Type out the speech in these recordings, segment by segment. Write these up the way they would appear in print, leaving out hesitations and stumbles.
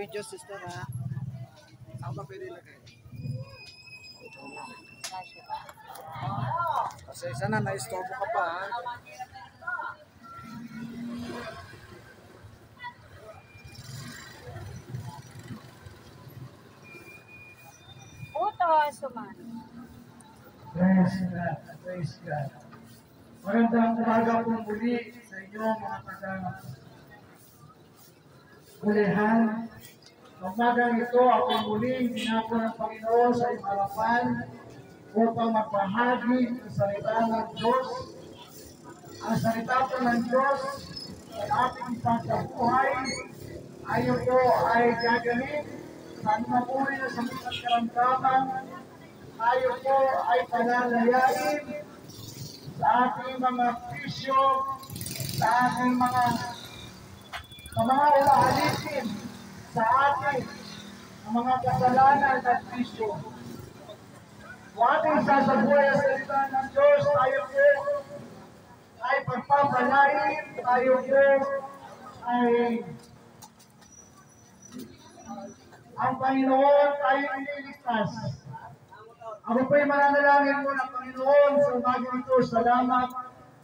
video, sister, ha? Saan ba pwede lagay? Kasi isa na, na-istorbo ka pa, ha? Suman. Praise God. Praise God. Magandang umaga po muli sa inyo mga taga-ulihan. Umagang ito ako muling ginapo ng Panginoon sa iyong harapan upang magbahagi ng salita ng Diyos. Ang salita po ng Diyos sa ating pagkabuhay ay ito ay gagaling sa anumang uri na sakit at karamdaman. Tayo po ay panalayain sa ating mga bisyo, sa ating mga ulahalitin sa ating mga kasalanan at bisyo. Kung ating sasabuhay ang salita ng Diyos, tayo po ay pagpapalain, tayo po ay ang Panginoon tayo iniligtas. Ako po'y mananalangin mo ng Panginoon sa umagang ito. Salamat.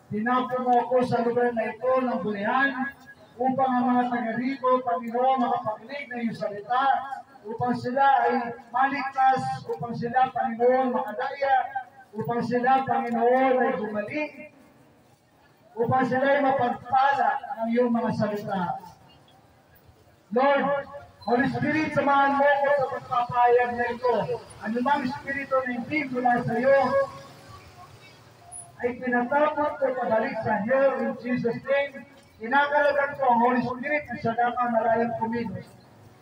Tinapo mo ako sa lugar na ito ng bulihan upang ang mga taga-rito, Panginoon, makapakinig na iyong salita, upang sila ay maligtas, upang sila, Panginoon, makadaya, upang sila, Panginoon, ay gumaling, upang sila ay mapagpala ng iyong mga salita. Lord, Holy Spirit, samahan mo ko sa pagpapayag na ito. Anumang Espiritu na hindi mula sa iyo, ay pinatapos ko pabalik sa iyo in Jesus' name. Kinakalagan ko ang Holy Spirit na siya dapat malayang kumilos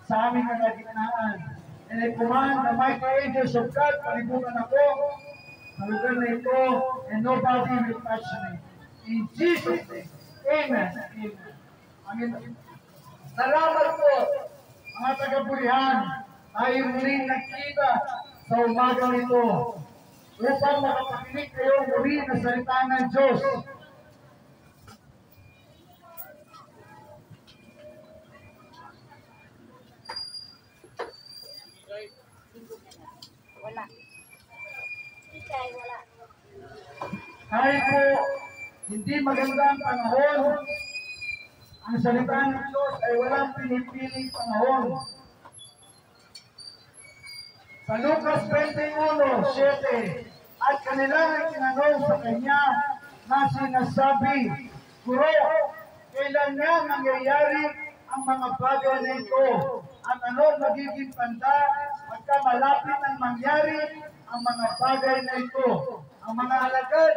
sa aming kalagitnaan. And I command the mighty angels of God, palibutan ako sa lugar na ito, and nobody will touch me. In Jesus' name. Amen. Amen. Amen. Salamat po. Mga taga-bulihan, tayo muling nagkita sa umagang ito upang makapakinig kayo muli na salita ng Diyos. Wala. Kahit po hindi magandang panahon, ang salita ng Diyos ay walang pinipiling panahon. Sa Lucas 21:7, at kanilang tinanong sa kanya na sinasabi, Guro, kailan nga nangyayari ang mga bagay na ito? At ano magiging tanda pagka malapit ang mangyari ang mga bagay na ito? Ang mga alagad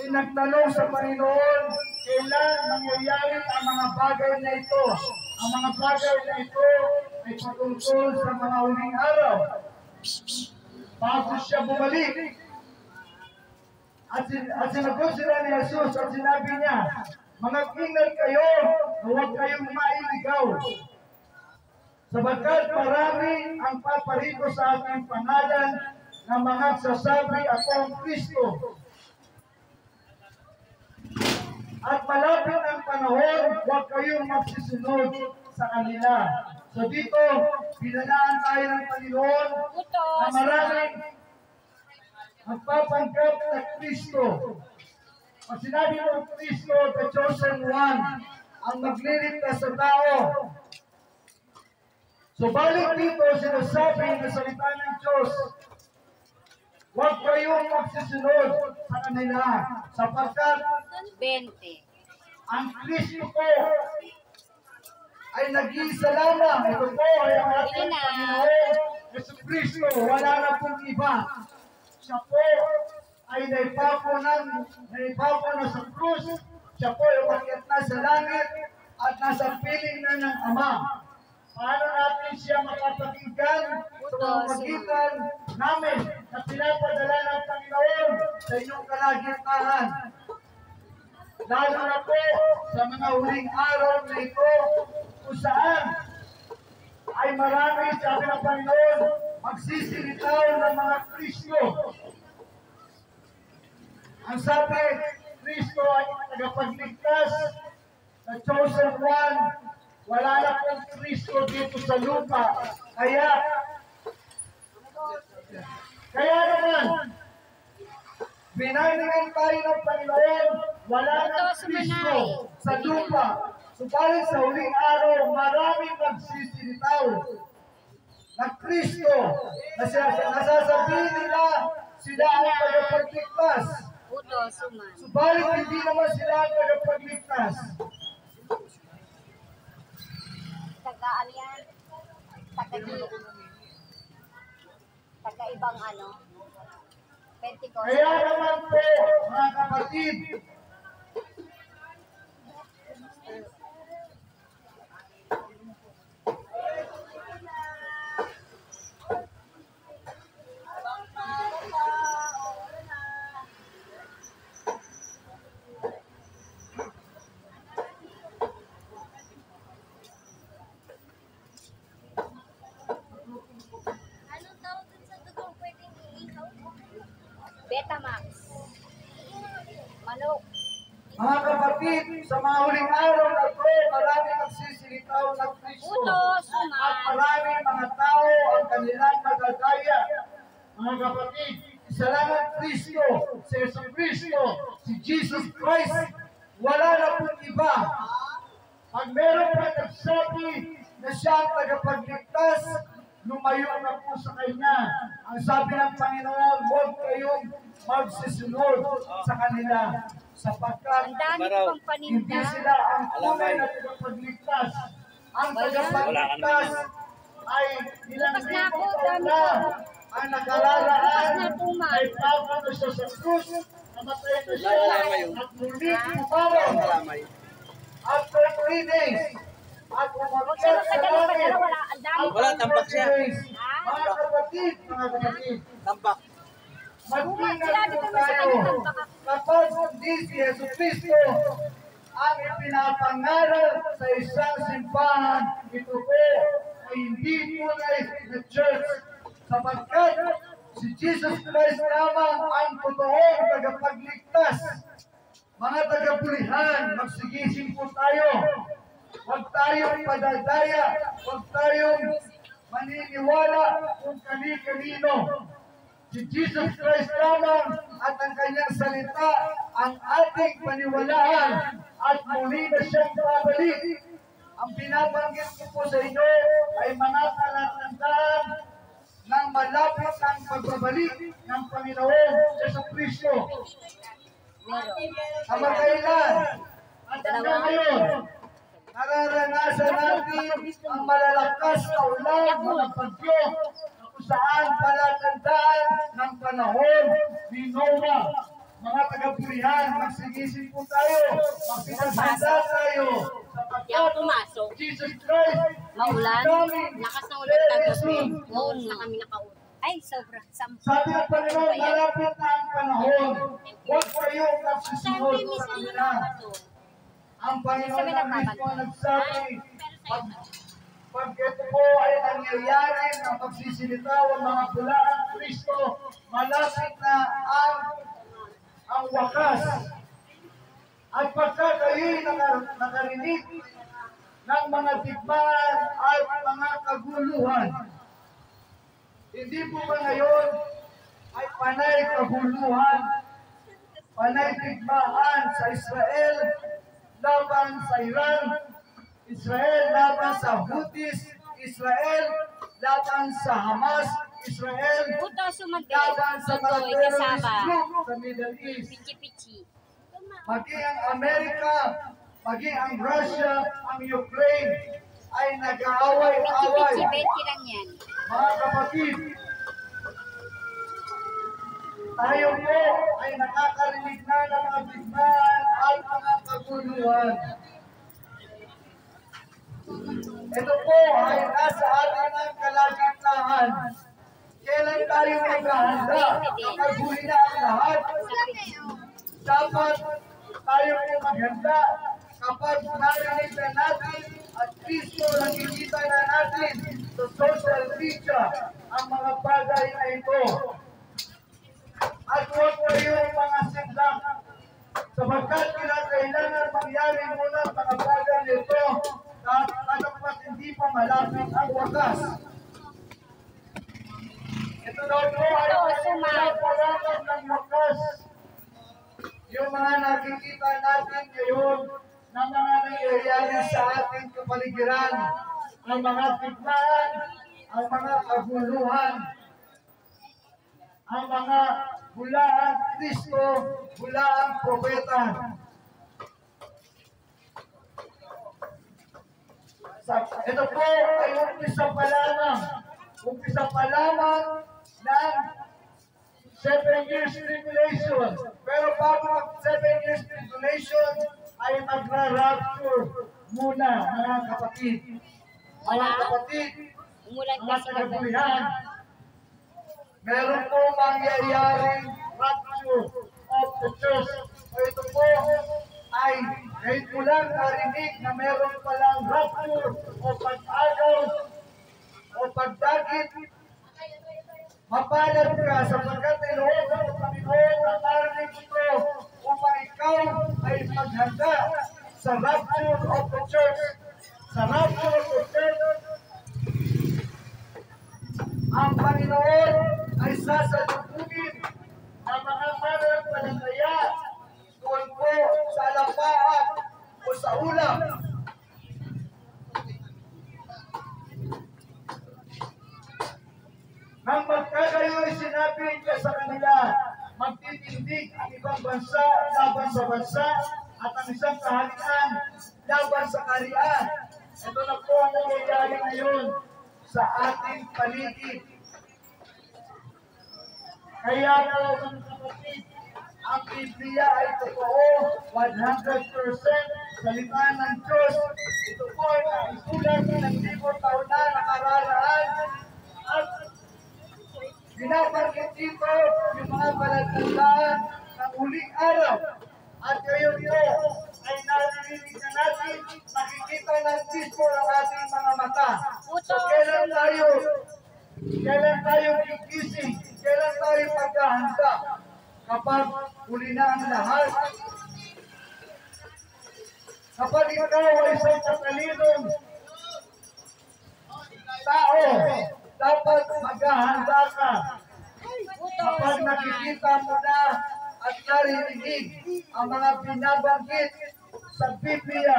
ay nagtanong sa Panginoon, kailan mangyayari ang mga bagay na ito? Ang mga bagay na ito ay patungkol sa mga huling araw. Bago siya bumalik. At sinagot sila ni Jesus at sinabi niya, mag-ingat kayo na huwag kayong mailigaw. Sapagkat marami ang paparito sa ating pangalan na mga sasabi ako ang Kristo. At malapit ang panahon, huwag kayong magsisunod sa kanila. So dito, pinalaan tayo ng Panginoon na maraming magpapanggap na Kristo. Pag sinabi ng Kristo, the chosen one, ang magliligtas sa tao. So balik dito, sinasabi na salita ng Diyos, huwag kayong magsisunod sa kanila, sapagkat 20. ang Kristo po ay nag-iisa lamang. Ito po ay ang ating Panginoon, Yesu Kristo. Wala na pong iba. Siya po ay naipapo na sa krus. Siya po ay umakyat na sa langit at nasa piling na ng Ama. Paano natin siya makapakinggan sa pamamagitan namin na pinapadala ng Panginoon sa inyong kalagitnaan? Lalo na po sa mga huling araw na ito kung saan ay marami, sabi ng Panginoon, magsisilitaw ng mga Kristo. Ang sabi, Kristo ay tagapagligtas, the chosen one, Wala na pong Kristo dito sa lupa. Kaya naman, binayaan tayo ng Panginoon, wala na Kristo sa lupa. Subalit sa huling araw, maraming magsisilitaw na Kristo, nasasabihin nila sila ang tagapagligtas. Subalit hindi naman sila ang tagapagligtas. Tagaan yan. Taga-ibang Pentecost. Kaya naman po, mga kapatid, Betamax. Manok. mga kapatid, sa mga huling araw na ito, marami magsisilitaw ng Kristo. At maraming mga tao ang kanilang magagaya. Mga kapatid, isa lang ang Kristo, si Jesus Kristo, si Jesus Christ. Wala na pong iba. Pag meron pa nagsabi na siya ang tagapagligtas, lumayo na po sa Kanya. Ang sabi ng Panginoon, huwag kayong magsisunod sa kanila sapagkat hindi sila ang tunay na tagapagligtas. Ang tagapagligtas ay ilang libong taon na ang nakalaraan ay bago na siya sa krus, namatay na siya at muli bumawi. After 3 days, at umakyat sa langit, Wala, tambak siya. mga kapatid, Tambak. mag-ingat po tayo kapag hindi si Jesus Cristo ang ipinapangaral sa isang simbahan, ito po ay hindi tunay na church sapagkat si Jesus Christ lamang ang totoong tagapagligtas. Mga tagapulihan, magsigising po tayo. Huwag tayong padadaya, huwag tayong maniniwala kung kani-kanino. Si Jesus Christ lamang at ang kanyang salita ang ating paniwalaan at muli na siyang babalik. Ang binabanggit ko po sa inyo ay mga palatandaan ng malapit ang pagbabalik ng Panginoon Yesus Kristo. Kamakailan at hanggang ngayon, nararanasan natin ang malalakas na ulan, mga bagyo, na kung saan palatandaan ng panahon ni Noah. Mga tagapulihan, magsigising po tayo, magpinasanda tayo, sapagkat Jesus Christ is coming very soon. Ay, sobra. Sabi ng Panginoon, malapit na ang panahon. Huwag kayong nagsisunod sa kanila. Ang Panginoon na mismo nagsabi, pag ito po ay nangyayari na pagsisilitaw ang mga bulaan Kristo, malapit na ang wakas. At pagka kayo'y nakarinig ng mga digmaan at mga kaguluhan, hindi po ba ngayon ay panay kaguluhan, panay digmaan sa Israel, laban sa Iran, Israel laban sa Houthis, Israel laban sa Hamas, Israel laban sa mga terrorist group sa Middle East. Maging ang Amerika, maging ang Russia, ang Ukraine ay nag-aaway-away. Mga kapatid, tayo po ay nakakarinig na ng mga digmaan at mga kaguluhan. Ito po ay nasa atin ang kalagitnaan. Kailan tayo maghahanda kapag huli na ang lahat? Dapat tayo po maghanda kapag narinig na natin at Kristo nakikita na natin sa social media ang mga bagay na ito. At huwag kayong mga siglak sapagkat kailangan mangyari muna ang mga bagay nito at makikita natin ngayon na mga nangyayari sa ating kapaligiran, ang mga tigmaan, ang mga kaguluhan, ang mga hulaan Kristo, hulaan propeta. Ito po ay umpisa pa lamang ng 7 years tribulation. Pero bago ang 7 years tribulation ay magra-rapture muna, mga kapatid. Mga kapatid, mga tagabulihan, meron po mangyayaring rapture of the church. O ito po ay kahit mo lang narinig na meron palang rapture o pag-agaw o pagdagit, mapalad ka sapagkat inuusan ng Panginoon ang narinig ito upang ikaw ay maghanda sa rapture of the church. Sa rapture of the church, ang Panginoon ay sasalubungin ang mga mananampalataya doon po sa alapahan o sa ulap. Nang magkagayo ay sinabi niya sa kanila, magtitindig ang ibang bansa laban sa bansa at ang isang kaharian laban sa kaharian. Ito na po ang nangyayari ngayon sa ating paligid. Kaya po mga kapatid, ang Biblia ay totoo, 100% salita ng Diyos. Ito po ay naisulat ng 1,000 taon na nakararaan at binabanggit dito yung mga palatandaan ng huling araw. At ngayon ito ay naririnig na natin, nakikita ng Kristo ang ating mga mata. So kailan tayo gigising, kailan tayo maghahanda? Kapag huli na ang lahat. Kapag ikaw ay isang katalinong tao, dapat maghahanda ka. Kapag nakikita mo na at narinig ang mga binabanggit sa Biblia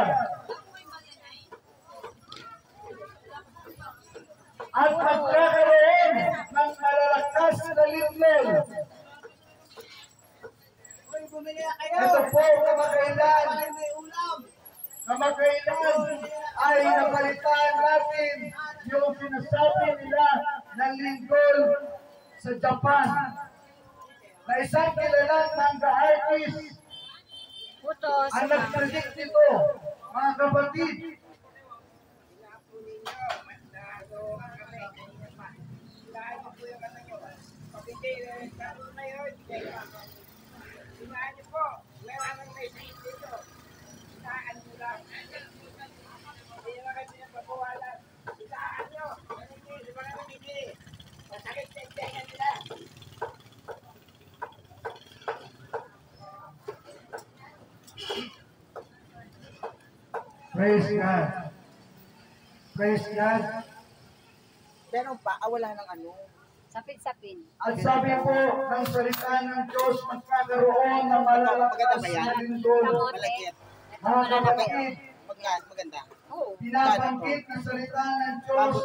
at magkakaroon ng malalakas na litlol. Ito po kamakailan ay napalitan natin yung sinasabi nila ng linggol sa Japan na isang kilalang manga artist ang nag-predict nito, mga kapatid. Praise God. Praise God. Pero wala ng ano. Sapin-sapin. At sabi po ng salita ng Diyos, magkakaroon ng malalakas na lindol. Malagkit. Mga kapatid, Maganda. binabanggit ng salita ng Diyos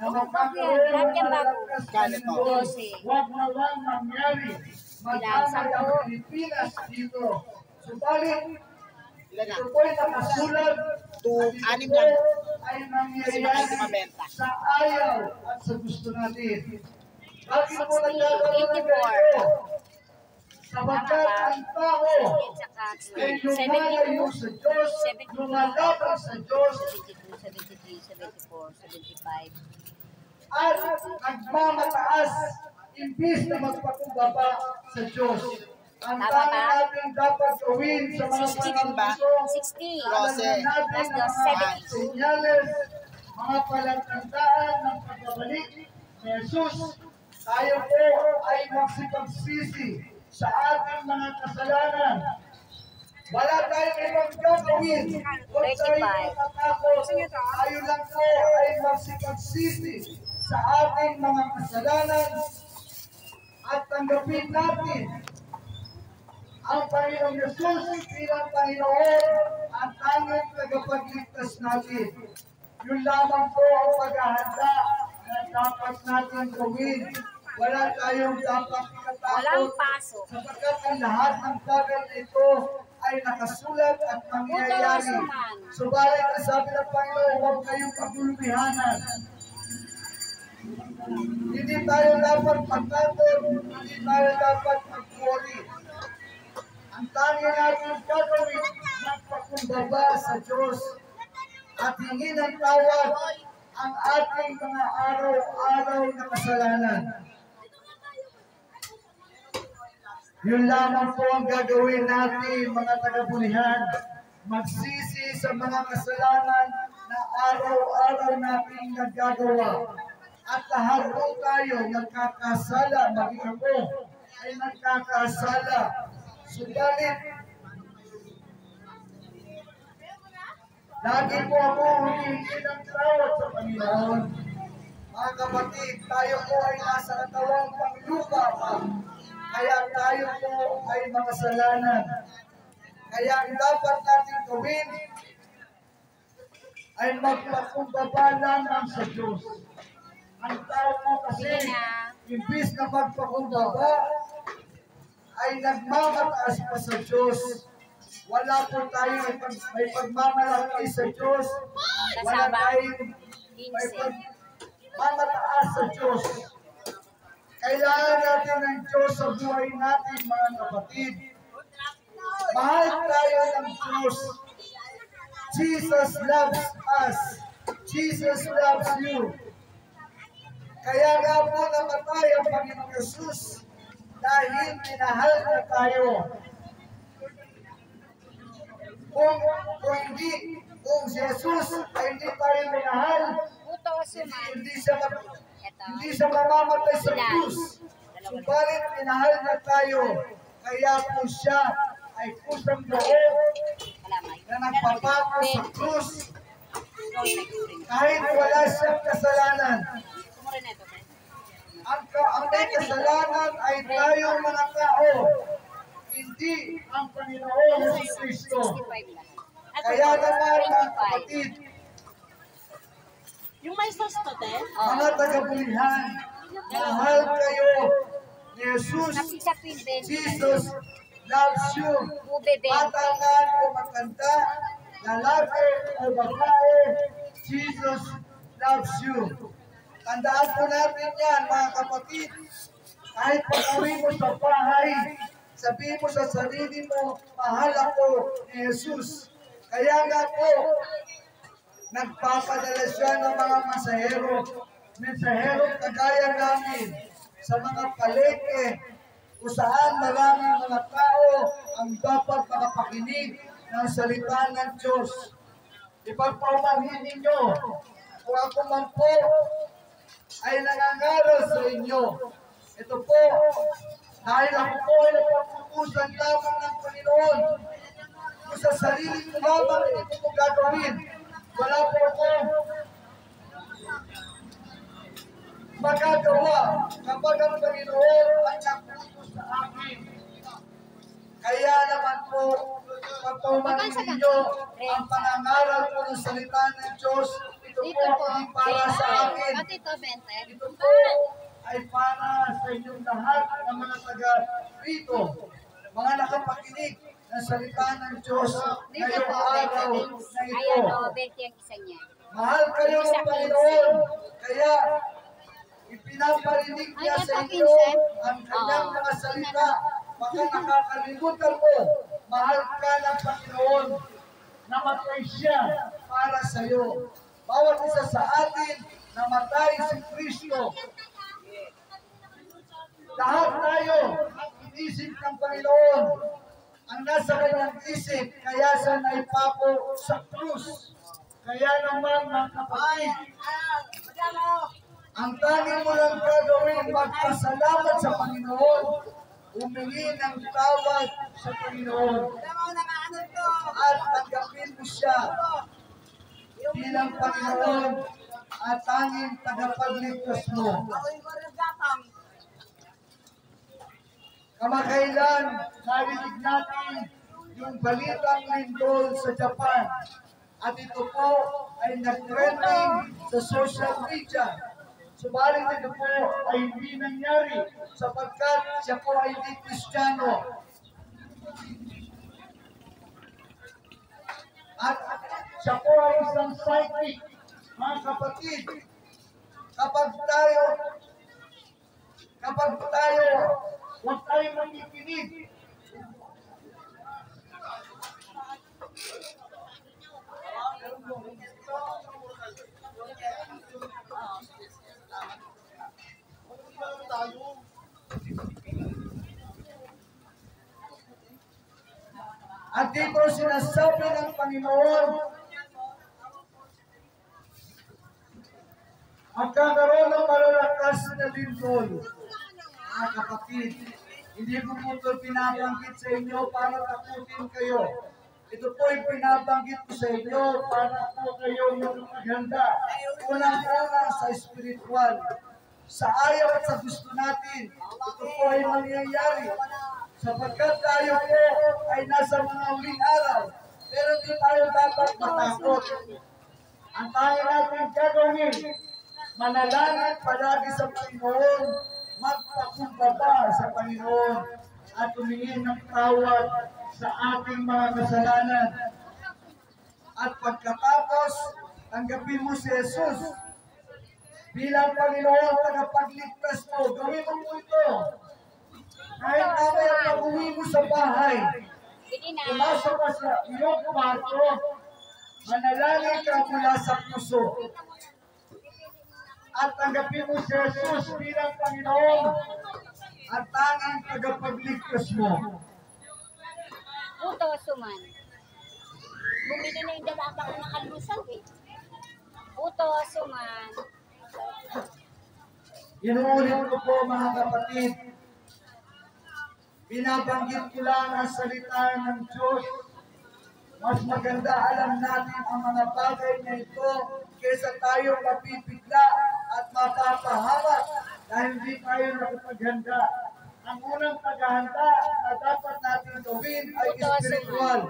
na magkakaroon ng malalakas na lindol. Huwag na lang mangyari. Magkamay ang Pilipinas dito. Subalit, ito po'y nakasulat at ito ay mangyayari sa ayaw at sa gusto natin. Bakit po nagkakaroon ng ganito? Sapagkat ang tao ay lumalayo sa Diyos, lumalaban sa Diyos, 72, 73, 74, 75. at nagmamataas imbis na magpakumbaba sa Diyos. Ang tanging natin dapat gawin sa mga panahon ito, 60. alam natin ang mga senyales, mga palatandaan ng pagbabalik ni Jesus. Tayo po ay magsipagsisi sa ating mga kasalanan. Wala tayong ibang gagawin. Huwag tayong matatakot. Tayo lang po ay magsipagsisi sa ating mga kasalanan at tanggapin natin ang Panginoong Yesus bilang Panginoon at tanging tagapagligtas natin. Yun lamang po ang paghahanda na dapat natin gawin. Wala tayong dapat Walang ikatakot paso. sapagkat ang lahat ng bagay na ito ay nakasulat at mangyayari. Subalit, ang sabi ng Panginoon, huwag kayong pagulubihanan. Hindi tayo dapat magtakot, hindi tayo dapat mag-worry. Ang tangi natin gagawin, magpakumbaba sa Diyos at hingin ng tawad ang ating mga araw-araw na kasalanan. Yun lamang po ang gagawin natin, mga tagabulihan. Magsisi sa mga kasalanan na araw-araw nating nagagawa. At lahat po tayo nagkakasala, maging ako ay nagkakasala. Subalit, lagi po ako humingi ng tawad sa Panginoon. Mga kapatid, tayo po ay nasa katawang panglupa pa. Kaya tayo po ay makasalanan. Kaya ang dapat natin gawin ay magpakumbaba lamang sa Diyos. Ang tao po kasi, imbis na magpakumbaba, ay nagmamataas pa sa Diyos. Wala po tayo may pagmamalaki sa Diyos. Wala tayong may pagmamataas sa Diyos. Kailangan natin ng Diyos sa buhay natin, mga kapatid. Mahal tayo ng Diyos. Jesus loves us. Jesus loves you. Kaya nga po namatay ang Panginoong Yesus dahil minahal na tayo. Kung si Jesus ay hindi tayo minahal, hindi siya mamamatay sa krus. Subalit minahal na tayo, kaya po siya ay kusang loob na nagpapako sa krus kahit wala siyang kasalanan. Ang may kasalanan ay tayo mga tao, hindi ang Panginoon Jesus Kristo. Kaya naman mga kapatid, Yung may sauce to, te? mga tagabulihan, mahal kayo ni Jesus. Jesus loves you. Matangan o magkanta, lalaki o babae, Jesus loves you. Tandaan po natin yan, mga kapatid. Kahit pag-uwi mo sa bahay, sabihin mo sa sarili mo, mahal ako ni Jesus. Kaya nga po, nagpapadala siya ng mga mensahero kagaya namin sa mga palengke kung saan maraming mga tao ang dapat makapakinig ng salita ng Diyos. Ipagpaumanhin ninyo kung ako man po ay nangangaral sa inyo. Ito po, dahil ako po ay napag-uusan lamang ng Panginoon. Kung sa sarili ko lamang ito ko gagawin, wala po ako magagawa kapag ang Panginoon ay nakutos sa akin. Kaya naman po, pagpaumanhin ninyo ang pangangaral po ng salita ng Diyos. Ito po hindi para sa akin. Ito po ay para sa inyong lahat ng mga taga-rito, mga nakapakinig ng salita ng Diyos ngayong araw na ito. Mahal kayo ng Panginoon, kaya ipinaparinig niya sa inyo ang kanyang mga salita. Baka nakakalimutan mo, mahal ka ng Panginoon, namatay siya para sa iyo. Bawat isa sa atin, namatay si Kristo. Lahat tayo, ang inisip ng Panginoon, ang nasa kanyang isip, kaya siya naipako sa krus. Kaya naman, mga kapatid, ang tanging mo lang gagawin, magpasalamat sa Panginoon, humingi ng tawad sa Panginoon, at tanggapin mo siya bilang Panginoon at tanging tagapagligtas mo. Kamakailan, narinig natin yung balitang lindol sa Japan. At ito po ay nag-trending sa social media. Subalit ito po ay hindi nangyari sapagkat siya po ay hindi Kristiyano. At siya po ay isang psychic. Mga kapatid, kapag tayo, huwag tayo makikinig. At dito sinasabi ng Panginoon, magkakaroon ng malalakas na lindol. Mga kapatid, hindi ko po ito pinabanggit sa inyo para takutin kayo. Ito po ay pinabanggit ko sa inyo para po kayo maghanda. Unang-una sa spiritual. Sa ayaw at sa gusto natin, ito po ay mangyayari. Sapagkat tayo po ay nasa mga huling araw, pero hindi tayo dapat matakot. Ang tayo natin gagawin, manalangin palagi sa Panginoon, magpakumbaba sa Panginoon, at tumingin ng tawad sa ating mga kasalanan. At pagkatapos, tanggapin mo si Jesus bilang Panginoon, tagapagligtas mo. Gawin mo po ito. Kahit mamaya pag-uwi mo sa bahay, pumasok ka sa iyong kwarto, manalangin ka mula sa puso. At tanggapin mo si Jesus bilang Panginoon at tanging tagapagligtas mo. Puto, suman. Bumili na yung dalata ko ng almusal eh. Puto, suman. Inuulit ko po mga kapatid, binabanggit ko lang ang salita ng Diyos. Mas maganda alam natin ang mga bagay na ito kaysa tayo mapipigla at mapapahamak dahil hindi tayo nakapaghanda. Ang unang paghahanda na dapat natin gawin ay spiritual.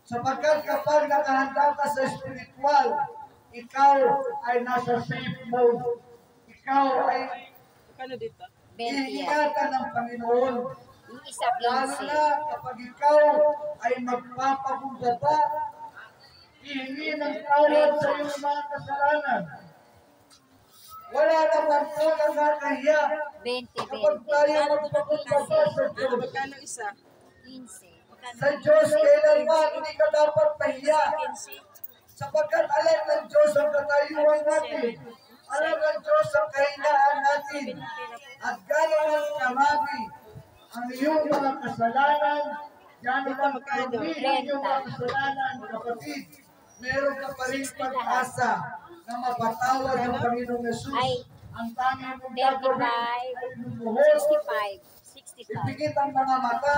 Sapagkat kapag nakahanda ka sa spiritual, ikaw ay nasa safe mode. Ikaw ay iingatan ng Panginoon. Yung isa, Lalo na kapag ikaw ay magpapakumbaba, ihingi ng tawad sa iyong mga kasalanan. Wala naman po nakakahiya 20. kapag tayo magpakumbaba sa Diyos. Magkano isa? 15. Sa Diyos, kailanman hindi ka dapat mahiya. Sapagkat alam ng Diyos ang katayuan natin. Alam ng Diyos ang kahinaan natin. At gano'n ang karami ang iyong mga kasalanan, gano'n ang karami ang iyong mga kasalanan, kapatid. Meron ka pa rin pag-asa na mapatawad ng Panginoong Jesus. Ang tanging mong gagawin ay lumuhod, 65. ipikit ang mga mata,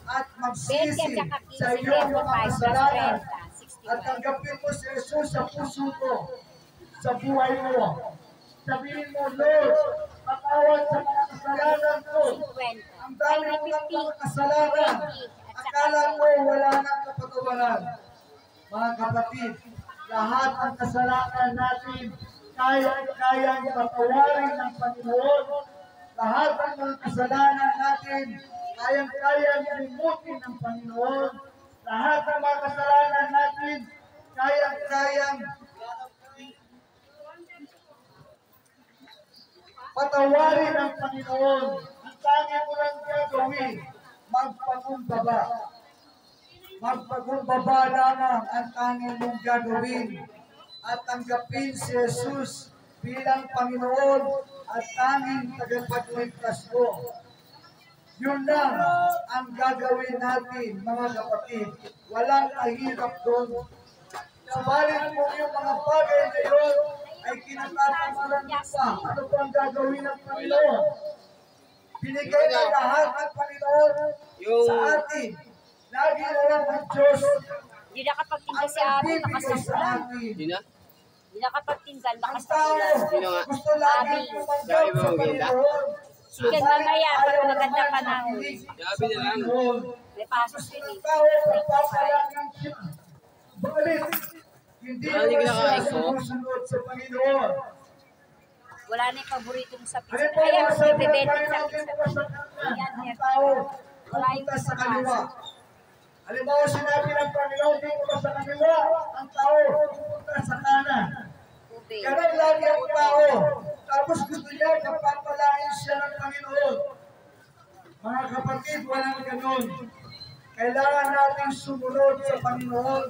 at 20 magsisi at saka sa 15. iyong mga 25 kasalanan. plus 30. At tanggapin mo si Jesus sa puso ko, sa buhay mo. Sabihin mo, Lord, patawad sa mga kasalanan ko. 50. Ang dami mo ng mga kasalanan. Akala mo wala nang kapatawaran. Mga kapatid, lahat ng kasalanan natin kayang patawarin ng Panginoon. Lahat ng mga kasalanan natin kayang limutin ng Panginoon. Lahat ng mga kasalanan natin kayang patawarin ng Panginoon. Ang tanging mo lang gagawin, magpakumbaba. Magpakumbaba lamang ang tanging mong gagawin at tanggapin si Jesus bilang Panginoon at tanging tagapagligtas mo. Yun lang ang gagawin natin, mga kapatid. Walang kahirap doon. Subalit mo yung mga bagay na yun ay kinatatawaran mo pa. Ano po ang gagawin ng Panginoon? Binigay na lahat ng Panginoon sa atin. Lagi na lang ang Diyos Hindi nakapagtinda ang si Abi, nagbibigay sa nakasakulan. atin. Hindi na? Hindi nakapagtinda, Ang tao nakasakulan. Sino nga? gusto lagi Abi. tumanggap sa Panginoon. Chicken mamaya, pag maganda panahon. Gabi na lang. May pasok yun eh. Tao, pagpapalangan siya. Bakit? Hindi naman siya sumusunod sa Panginoon. Wala na yung paborito mo sa pizza. Halimbawa, Ayan, sa may bebente Panginoon sa din pizza. po sa kanya, Ayan, ang meron. tao, Wala yung pupunta sa sa kaliwa. Halimbawa, sinabi ng Panginoon, di ko sa kaliwa, ang tao, pupunta sa kanan. tubig. Ganun lagi ang tao. Tapos gusto niya, kapapalain siya ng Panginoon. Mga kapatid, walang ganun. Kailangan natin sumunod sa Panginoon.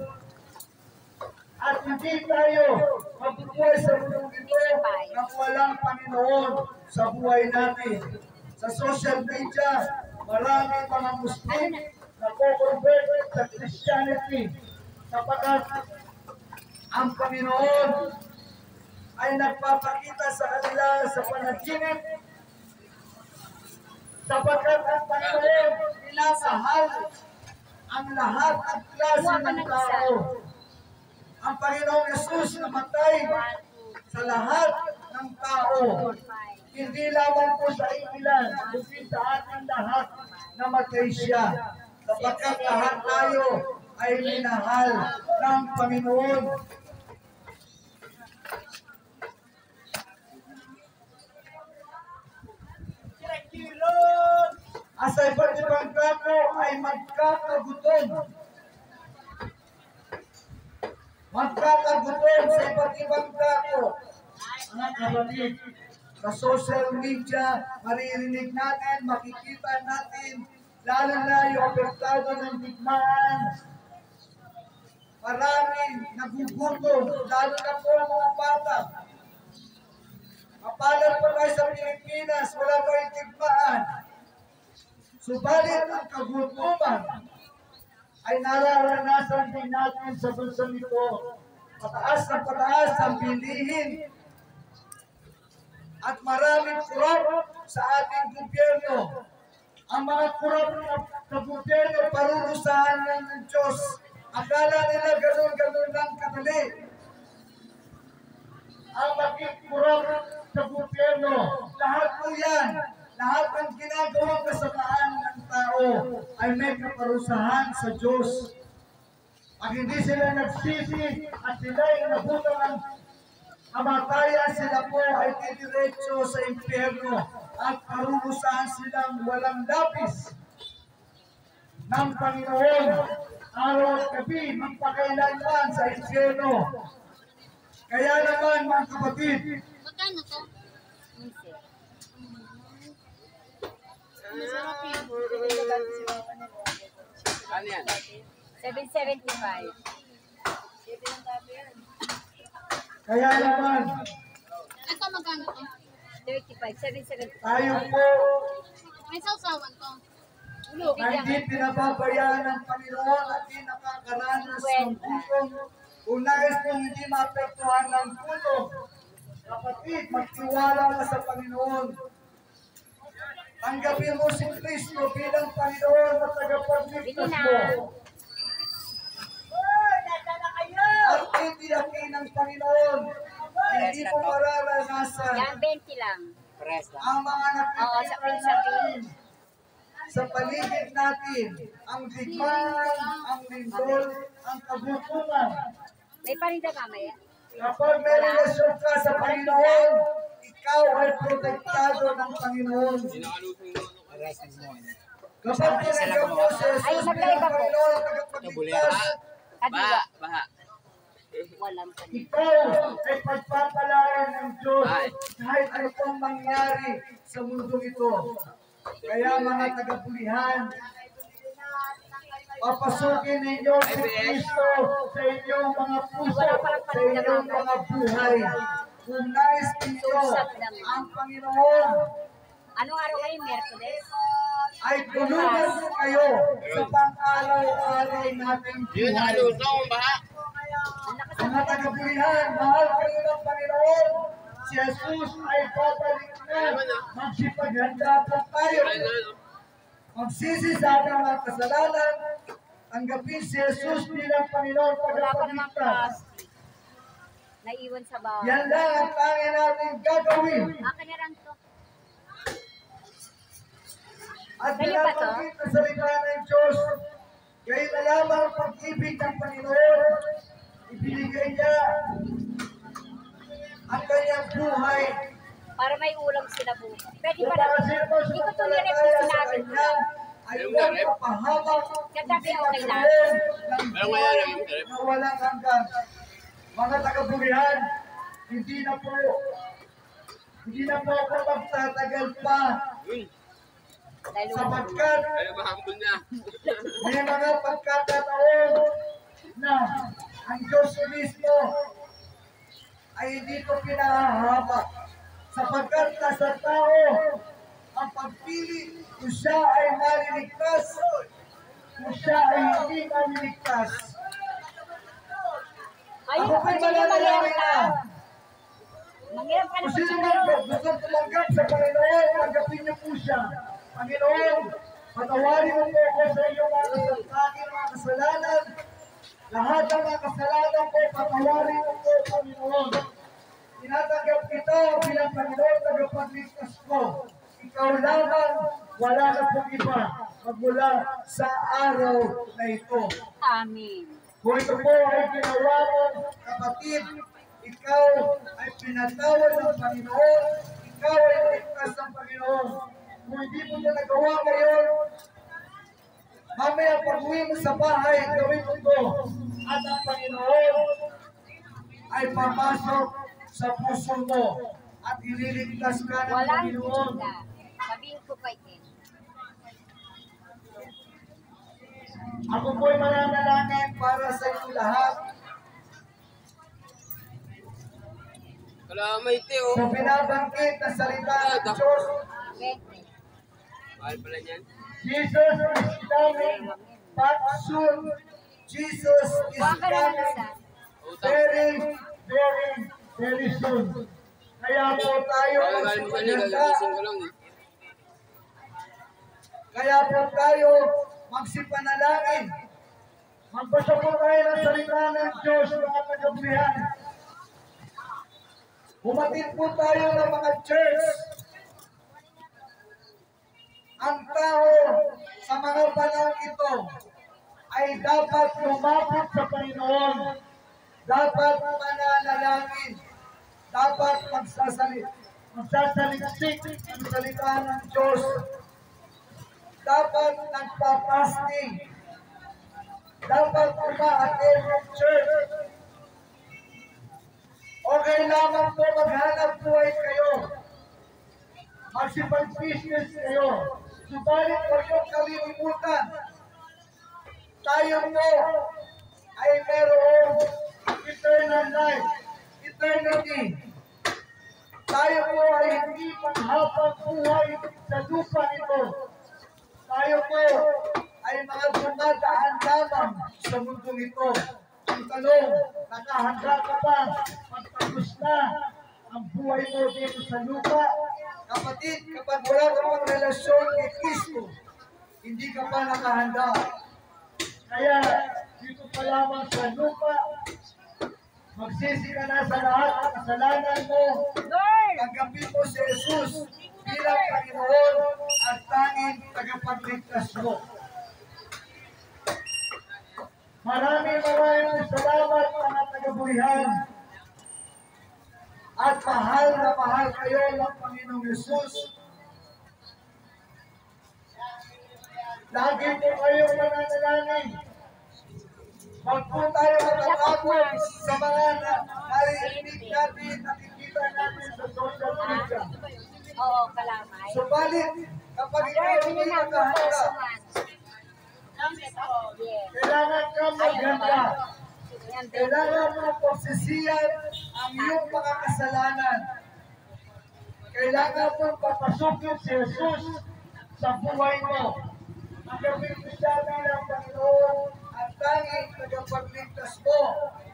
At hindi tayo mabubuhay sa mundo ito nang walang Panginoon sa buhay natin. Sa social media, marami mga Muslim na co-convert sa Christianity sapagkat ang Panginoon ay nagpapakita sa kanila sa panaginip sapagkat ang Panginoon minamahal ang lahat ng klase ng tao. Ang Panginoong Yesus namatay sa lahat ng tao. Hindi lamang po sa ilan, kundi sa ating lahat namatay siya. Sapagkat lahat tayo ay minahal ng Panginoon. Sa iba't ibang dako ay magkakagutom. Magkakagutom sa iba't ibang dako. Mga kapatid, sa social media, maririnig natin, makikita natin, lalo na yung apektado ng digmaan. Maraming nagugutom, lalo na po ang mga bata. Mapalad pa tayo sa Pilipinas, wala tayong digmaan. Subalit ang kagutuman ay nararanasan din natin sa bansa nito. Pataas ng pataas ang bilihin at maraming kurap sa ating gobyerno. Ang mga kurap na gobyerno parurusahan lang ng Diyos. Akala nila ganun-ganun lang kadali. Ang maging kurap sa gobyerno, lahat po yan. Lahat ng ginagawang kasamaan ng tao ay may kaparusahan sa Diyos. Pag hindi sila nagsisi at sila ay nabutang ng kamatayan, sila po ay didiretso sa impyerno at parurusahan silang walang lapis ng Panginoon. Araw at gabi, magpakailanman sa impyerno. Kaya naman mga kapatid, Magkano to? Ano yan? 775. kaya naman, Ito magkano to? 35, 775. tayo po May sausawan to. na hindi pinababayaan ng Panginoon at hindi nakakaranas ng gutom. Kung nais mong hindi maapektuhan ng gutom, kapatid, magtiwala ka sa Panginoon. Tanggapin mo si Kristo bilang Panginoon at tagapagligtas mo. At titiyakin ng Panginoon, hindi mo mararanasan Yan, 20 lang. Press lang. ang mga Oo, sa nakikita natin sa paligid natin, ang digmaan, ang lindol, ang kagutuman. May parinda mamaya. Kapag may relasyon ka sa Panginoon, ikaw ay protektado ng Panginoon. Press mo. Kapag tinanggap mo si Ay, Jesus magkaiba bilang po. Panginoon at tagapagligtas, Kadiwa. Baha. Walang kadiwa. ikaw ay pagpapalaran ng Diyos kahit ano pang mangyari sa mundo ito. Kaya mga tagapulihan, papasukin ninyo si Kristo sa inyong mga puso, sa inyong mga buhay. Kung nais ninyo ang Panginoon Anong araw ngayon? Merkules? ay tulungan mo kayo sa pang-araw-araw nating Yun, buhay. nakalusong, baha. Ang lakas Mga tagapulihan, mahal kayo ng Panginoon. Si Jesus ay babalik na. Magsipaghanda po tayo. Magsisi sa ating mga kasalanan. Tanggapin si Jesus bilang Panginoon wala pa namang tagapagligtas. plastic. Naiwan sa bahay. Yan lang ang tanging natin gagawin. Akin na lang to. At Kayo ba to? pinabanggit na salita ng Diyos, kayo na lamang pag-ibig ng Panginoon, ibinigay niya ang kanyang buhay. Para may ulam sila bukas. Pwede Kung ba na? makasino sa Hindi ko ito nirep palataya yung sa sinabi ko. kanya, ay huwag mapahabang Kagabi hindi okay lang. magkaroon ng Pero buhay ngayon lang, sir. na walang hanggan. Mga taga-Burihan, hindi na po ako magtatagal pa Dahil sapagkat Ay, mahambol niya. may mga pagkakataon na ang Diyos mismo ay hindi ko pinahahaba sapagkat nasa tao ang pagpili kung siya ay maliligtas, kung siya ay hindi maliligtas. ayun, Ako kung po'y sino mangyayam mananalangin ka. na Mangyayam ka na kung kung sino sino. man po gusto tumanggap sa Panginoon, tanggapin niyo po siya. Panginoon, patawarin mo po ako sa iyong mga kasalanan. Lahat ng mga kasalanan ko, patawarin mo po, Panginoon. Tinatanggap kita bilang Panginoon, tagapagligtas ko. Ikaw lamang, wala na pong iba magmula sa araw na ito. Amen. Kung ito po ay ginawa mo, kapatid, ikaw ay pinatawad ng Panginoon, ikaw ay ligtas ng Panginoon. Kung hindi mo na nagawa ngayon, mamaya pag-uwi mo sa bahay, gawin mo ito. At ang Panginoon ay papasok sa puso mo at ililigtas ka ng Walang Panginoon. kita. Sabihin ko pa ito. Ako po'y mananalangin para sa inyo lahat. Kalamay, Teo. Sa binabanggit na salita ng Diyos, Pwede. Mahal pala niyan. Jesus is coming back soon. Jesus is Kuha ka naman coming isa. Utang. very soon. Kaya po tayo Kaya galing mo kanina, magsipaganda. gagising ko lang eh. Kaya po tayo magsipanalangin. Magbasa po tayo ng salita ng Diyos, mga taga-Burihan. Umatid po tayo ng mga church. Ang tao sa mga panahon ito ay dapat lumapit sa Panginoon. Dapat mananalangin. Dapat magsasaliksik ang salita ng Diyos. Dapat nagpa-fasting. Dapat umaattend ng church. Okay lamang po maghanap buhay kayo. Magsipag-business kayo. Subalit huwag niyong kalilimutan. Tayo po ay mayroong eternal life, eternity. Tayo po ay hindi panghabang buhay sa lupa nito. Tayo po ay mga dumadaan lamang sa mundong ito. Ang tanong, nakahanda ka ba magtapos na ang buhay mo dito sa lupa? Kapatid, kapag wala ka pang relasyon kay Kristo, hindi ka pa nakahanda. Kaya dito pa lamang sa lupa, magsisi ka na sa lahat ng kasalanan mo. Lord! Tanggapin mo si Jesus bilang Panginoon at tanging tagapagligtas mo. Maraming salamat mga taga-Burihan. At mahal na mahal kayo ng Panginoong Jesus. Lagi po kayong mananalangin. Huwag po tayo matatapos sa mga narinig natin, nakikita natin sa social media. Oo, kalamay. Subalit, kapag ikaw Lord, hindi binigyan mo nakahanda, Yes. kailangan ka maghanda. Yan, Kailangan mo pagsisiyan ang iyong mga kasalanan. Kailangan mo papasukin si Jesus sa buhay mo. Tanggapin mo siya bilang Panginoon at tanging tagapagligtas mo.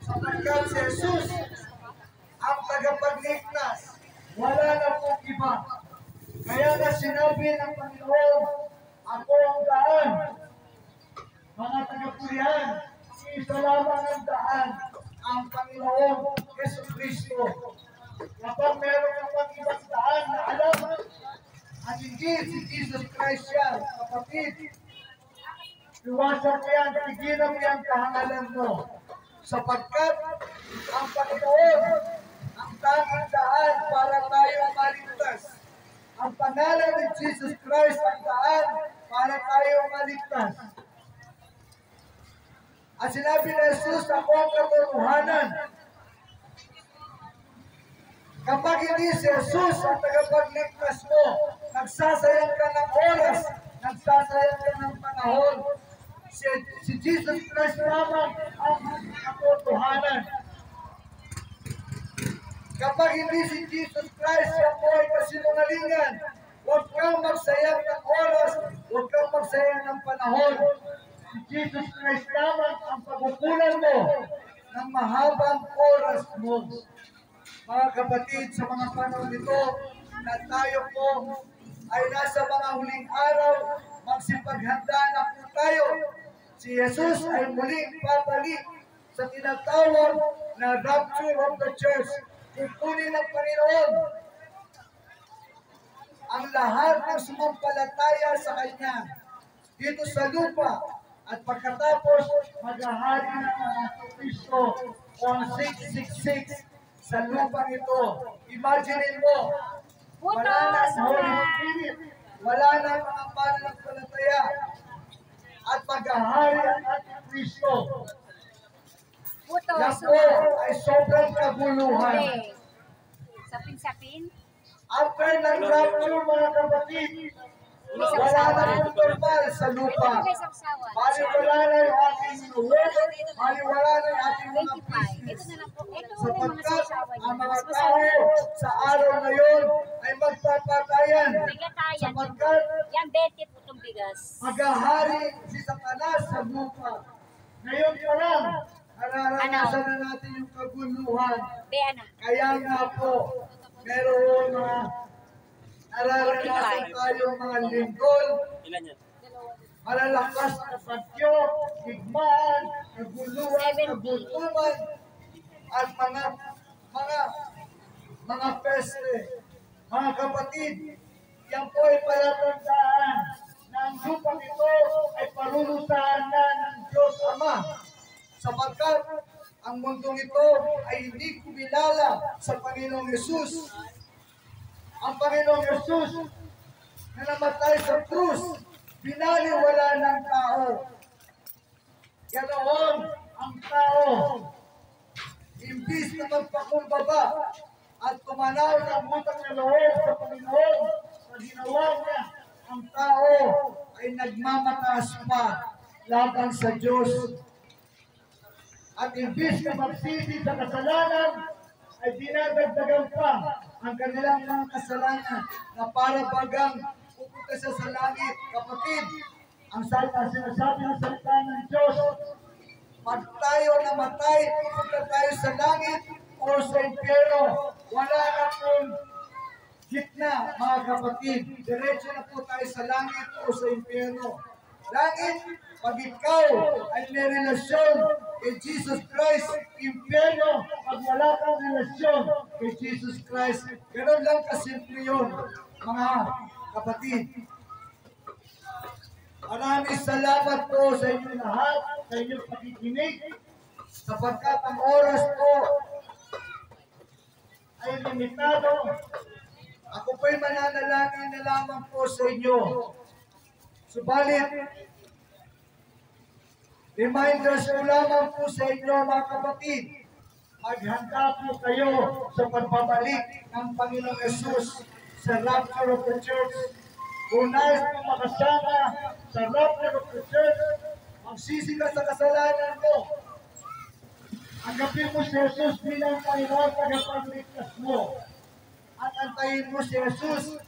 Sapagkat si Jesus ang tagapagligtas. Wala na pong iba. Kaya na sinabi ng Panginoon, ako ang daan. Mga taga-Burihan, isa lamang ang daan, ang Panginoon Jesu Cristo. Kapag meron kang ibang daan na alam, At hindi si Jesus Christ yan, kapatid. Iwasan mo yan, tigilan mo yan kahangalan mo. Sapagkat ang Panginoon, ang tanging daan para tayo maligtas. Ang pangalan ni Jesus Christ ang daan para tayo maligtas. At sinabi ni Jesus, ako ang katotohanan. Kapag hindi si Jesus ang tagapagligtas mo, nagsasayang ka ng oras, nagsasayang ka ng panahon. Si Jesus Christ lamang ang katotohanan. Kapag hindi si Jesus Christ, siya po ay kasinungalingan. Huwag kang magsayang ng oras, huwag kang magsayang ng panahon. Si Jesus Christ lamang ang pagkukulan mo ng mahabang oras mo. Mga kapatid, sa mga panahon nito na tayo po ay nasa mga huling araw, magsipaghanda na po tayo. Si Jesus ay muling babalik sa tinatawag na rapture of the church. Kukunin ng Panginoon ang lahat ng sumampalataya sa Kanya dito sa lupa. At pagkatapos, maghahari ng mga Kristo o ang 666 sa lupang ito. Imagine mo, wala na ang Holy Spirit, wala na ang mga pananampalataya, at maghahari ang ating Kristo. Yan po ay sobrang kaguluhan. Sapin-sapin. After ng rapture, mga kapatid, wala na yung normal sa lupa. Maliwala na yung ating work, maliwala na yung ating mga business. Sapagkat ang mga tao sa araw na yun ay magpapatayan. Sapagkat Yan, 20 putong bigas. maghahari si Satanas sa lupa. Ngayon pa lang, nararanasan na natin yung kaguluhan. Kaya nga po, meron mga nararanasan tayong mga linggol, malalakas na bagyo, higmaan, kaguluhan, kagutuman, at mga peste. Mga kapatid, yan po ay palatandaan na ang lupang ito ay parulusahan na ng Diyos Ama. Sapagkat ang mundong ito ay hindi kumilala sa Panginoong Yesus. Ang Panginoong Yesus na namatay sa krus, binaliwala ng tao. Ganoon ang tao, imbis na magpakumbaba at tumanaw ng utang na loob sa Panginoon, sa ginawa niya, ang tao ay nagmamataas pa laban sa Diyos. At imbis na magsisi sa kasalanan, ay dinadagdagan pa ang kanilang mga kasalanan na para bagang pupunta siya sa langit. Kapatid, ang sinasabi ng salita ng Diyos, pag tayo namatay, pupunta tayo sa langit o sa impyerno. Wala na pong gitna, mga kapatid. Diretso na po tayo sa langit o sa impyerno. Langit, pag ikaw ay may relasyon kay Jesus Christ, impyerno, pag wala kang relasyon kay Jesus Christ. Ganun lang kasimple yun, mga kapatid. Maraming salamat po sa inyo lahat, sa inyong pakikinig, sapagkat ang oras po ay limitado. Ako po'y mananalangin na lamang po sa inyo. Subalit, reminders ko lamang po sa inyo, mga kapatid, maghanda po kayo sa pagbabalik ng Panginoong Yesus sa rapture of the church. Kung nais mo makasama sa rapture of the church, magsisi ka sa kasalanan mo. Anggapin mo si Jesus bilang Panginoon tagapagligtas mo. At antayin mo si Jesus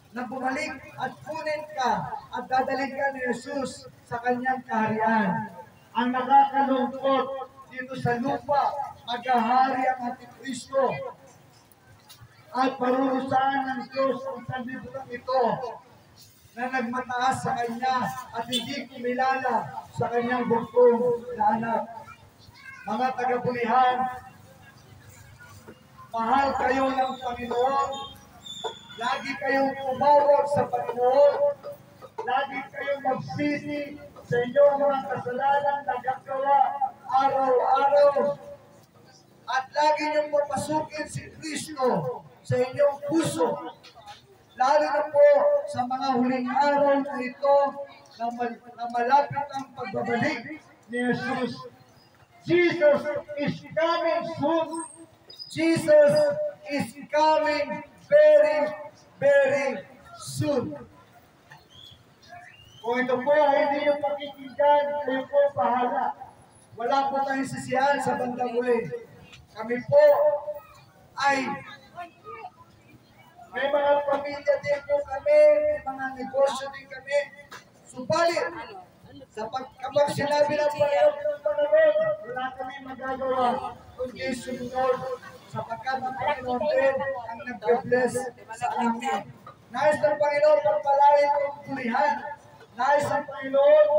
na bumalik at kunin ka at dadalhin ka ni Jesus sa kanyang kaharian. Ang nakakalungkot dito sa lupa, maghahari ang Antikristo at parurusahan ng Diyos ang sanlibutan ito na nagmataas sa Kanya at hindi kumilala sa Kanyang bugtong na anak. Mga tagabulihan, mahal kayo ng Panginoon, Lagi kayong tumawag sa Panginoon. Lagi kayong magsisi sa inyong mga kasalanan na nagagawa araw-araw. At lagi niyong papasukin si Kristo sa inyong puso. Lalo na po sa mga huling araw na ito na malapit ang pagbabalik ni Jesus. Jesus is coming soon. Jesus is coming very, very soon. Kung ito po ay hindi yung pakikinggan, kayo po bahala. Wala po tayong sisihan sa bandang huli. Kami po ay may mga pamilya din po kami, may mga negosyo din kami. Subalit, kapag sinabi ng Panginoon ng panahon, wala kami magagawa kundi sumunod sapagkat ang Panginoon din ang nag-bless sa amin. Nais ng Panginoon pagpalain ang pulihan. Nais ng Panginoon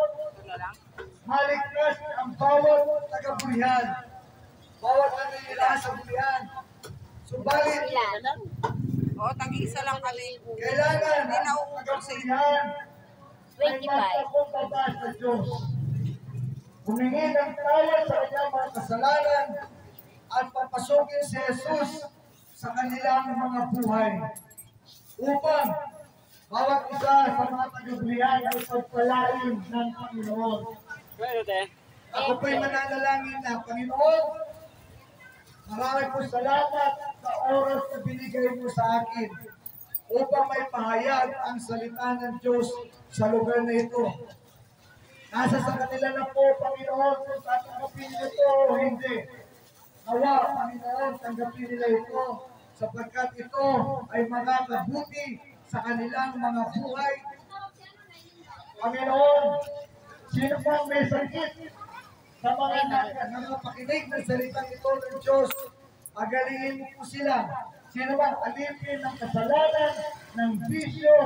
maligtas ang bawat taga-bulihan. Bawat naninilahan sa bulihan. Subalit, tag-isa lang kami. kailangan Hindi na uubos taga-bulihan ay 25. magpakumbaba sa Diyos. Humingi ng tawad sa kanyang mga kasalanan at papasukin si Jesus sa kanilang mga buhay. Upang bawat isa sa mga taga-bulihan ay pagpalain ng Panginoon. Ako po'y mananalangin na, Panginoon, marami po salamat sa oras na binigay mo sa akin upang may pahayag ang salita ng Diyos sa lugar na ito. Nasa sa kanila na po, Panginoon, kung tatanggapin ito o hindi. Nawa, Panginoon, tanggapin nila ito sapagkat ito ay makakabuti sa kanilang mga buhay. Panginoon, sino pang may sakit sa mga pakinig ng salitang ito ng Diyos, pagalingin mo po sila. Sino bang alipin ng kasalanan, ng bisyo,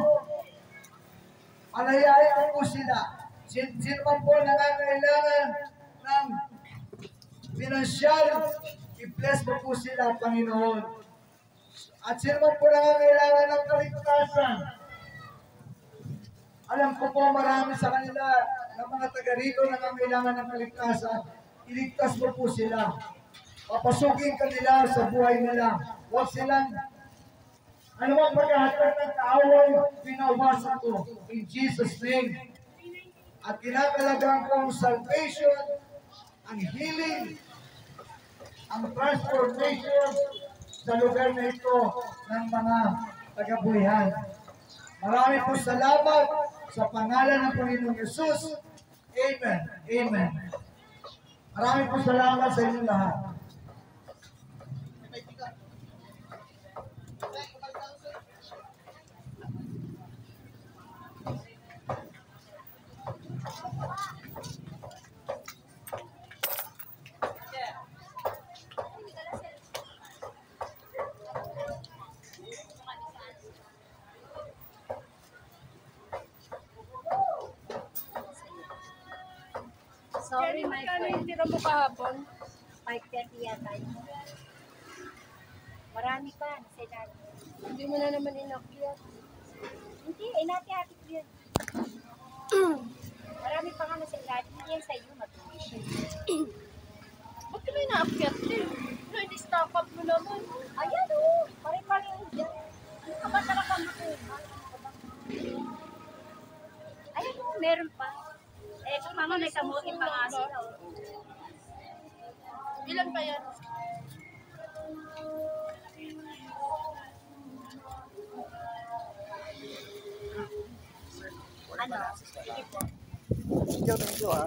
alayain mo po sila. Sino bang po nangangailangan ng pinansyal, i-bless mo po sila, Panginoon. At sino bang po nangangailangan ng kaligtasan, alam ko po marami sa kanila ng mga taga rito nangangailangan ng kaligtasan. Iligtas mo po sila. Papasukin ka nila sa buhay nila. Huwag silang anumang maghahatag ng kaaway, pinawasa ko in Jesus' name. At kinakalagang ko ang salvation, ang healing, ang transformation sa lugar na ito ng mga taga-bulihan. Marami po salamat sa pangalan ng Panginoong Jesus. Amen. Amen. Marami po salamat sa inyong lahat. Sorry, my friend. Tira mo kahapon. 5:30 yata yun. Marami pa. Sinabi. Hindi mo na naman inakyat. Hindi, inati-ati ko yun. Marami pa nga na sinabi. Hindi yan sa iyo, mag-tuition. Ba't ka na inaakyat din? Hindi stock up mo naman. Ayan o. Pare-pare yun dyan. Ano ka ba talaga Ayan o, meron pa. Eh, kung mama may kamutin pa nga sila. Ilan pa yan? Ano? Sige po. Ikaw ng ito ha.